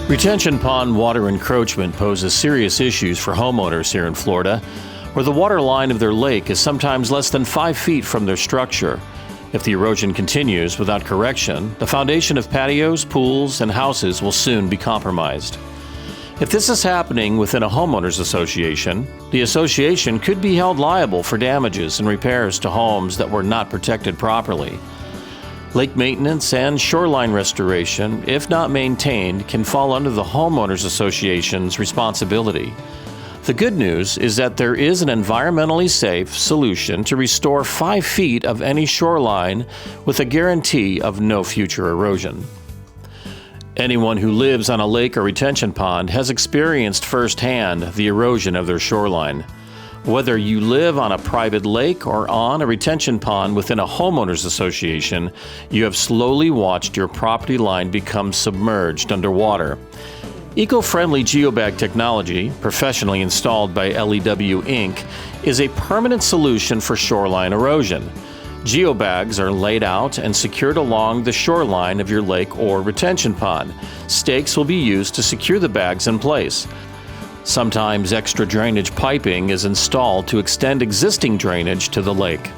Retention pond water encroachment poses serious issues for homeowners here in Florida, where the water line of their lake is sometimes less than 5 feet from their structure. If the erosion continues without correction, the foundation of patios, pools, and houses will soon be compromised. If this is happening within a homeowners association, the association could be held liable for damages and repairs to homes that were not protected properly. Lake maintenance and shoreline restoration, if not maintained, can fall under the homeowners association's responsibility. The good news is that there is an environmentally safe solution to restore 5 feet of any shoreline with a guarantee of no future erosion. Anyone who lives on a lake or retention pond has experienced firsthand the erosion of their shoreline. Whether you live on a private lake or on a retention pond within a homeowners association, you have slowly watched your property line become submerged underwater. Eco-friendly geobag technology, professionally installed by L.E.W. Inc., is a permanent solution for shoreline erosion. Geobags are laid out and secured along the shoreline of your lake or retention pond. Stakes will be used to secure the bags in place. Sometimes extra drainage piping is installed to extend existing drainage to the lake.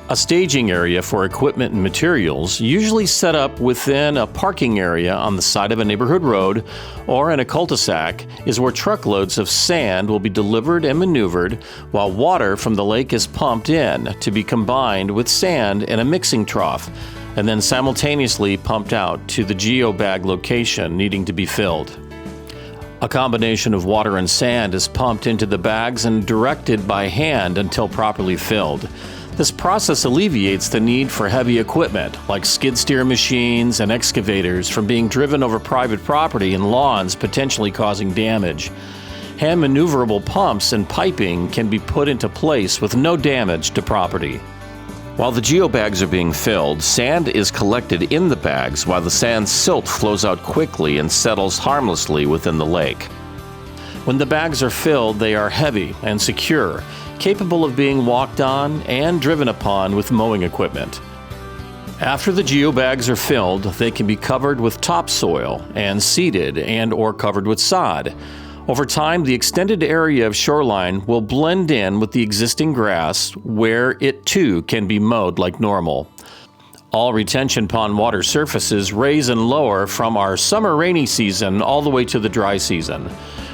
A staging area for equipment and materials, usually set up within a parking area on the side of a neighborhood road or in a cul-de-sac, is where truckloads of sand will be delivered and maneuvered while water from the lake is pumped in to be combined with sand in a mixing trough and then simultaneously pumped out to the geobag location needing to be filled. A combination of water and sand is pumped into the bags and directed by hand until properly filled. This process alleviates the need for heavy equipment like skid steer machines and excavators from being driven over private property and lawns, potentially causing damage. Hand maneuverable pumps and piping can be put into place with no damage to property. While the geobags are being filled, sand is collected in the bags while the sand silt flows out quickly and settles harmlessly within the lake. When the bags are filled, they are heavy and secure, capable of being walked on and driven upon with mowing equipment. After the geobags are filled, they can be covered with topsoil and seeded and/or covered with sod. Over time, the extended area of shoreline will blend in with the existing grass, where it too can be mowed like normal. All retention pond water surfaces raise and lower from our summer rainy season all the way to the dry season.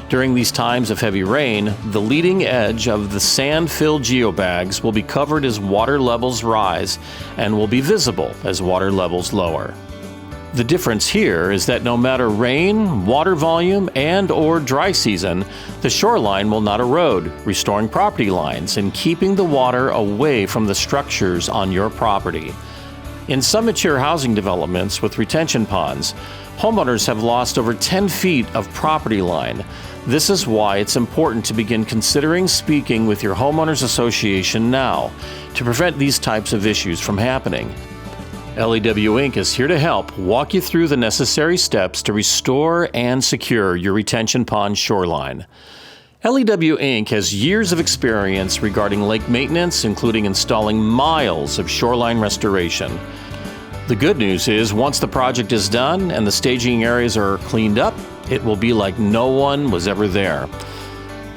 During these times of heavy rain, the leading edge of the sand-filled geobags will be covered as water levels rise and will be visible as water levels lower. The difference here is that no matter rain, water volume, and/or dry season, the shoreline will not erode, restoring property lines and keeping the water away from the structures on your property. In some mature housing developments with retention ponds, homeowners have lost over 10 feet of property line. This is why it's important to begin considering speaking with your homeowners association now to prevent these types of issues from happening. L.E.W. Inc. is here to help walk you through the necessary steps to restore and secure your retention pond shoreline. L.E.W. Inc. has years of experience regarding lake maintenance, including installing miles of shoreline restoration. The good news is, once the project is done and the staging areas are cleaned up, it will be like no one was ever there.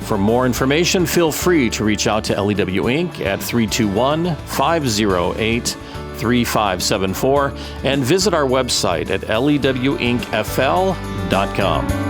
For more information, feel free to reach out to L.E.W. Inc. at 321-508-3574 and visit our website at lewincfl.com.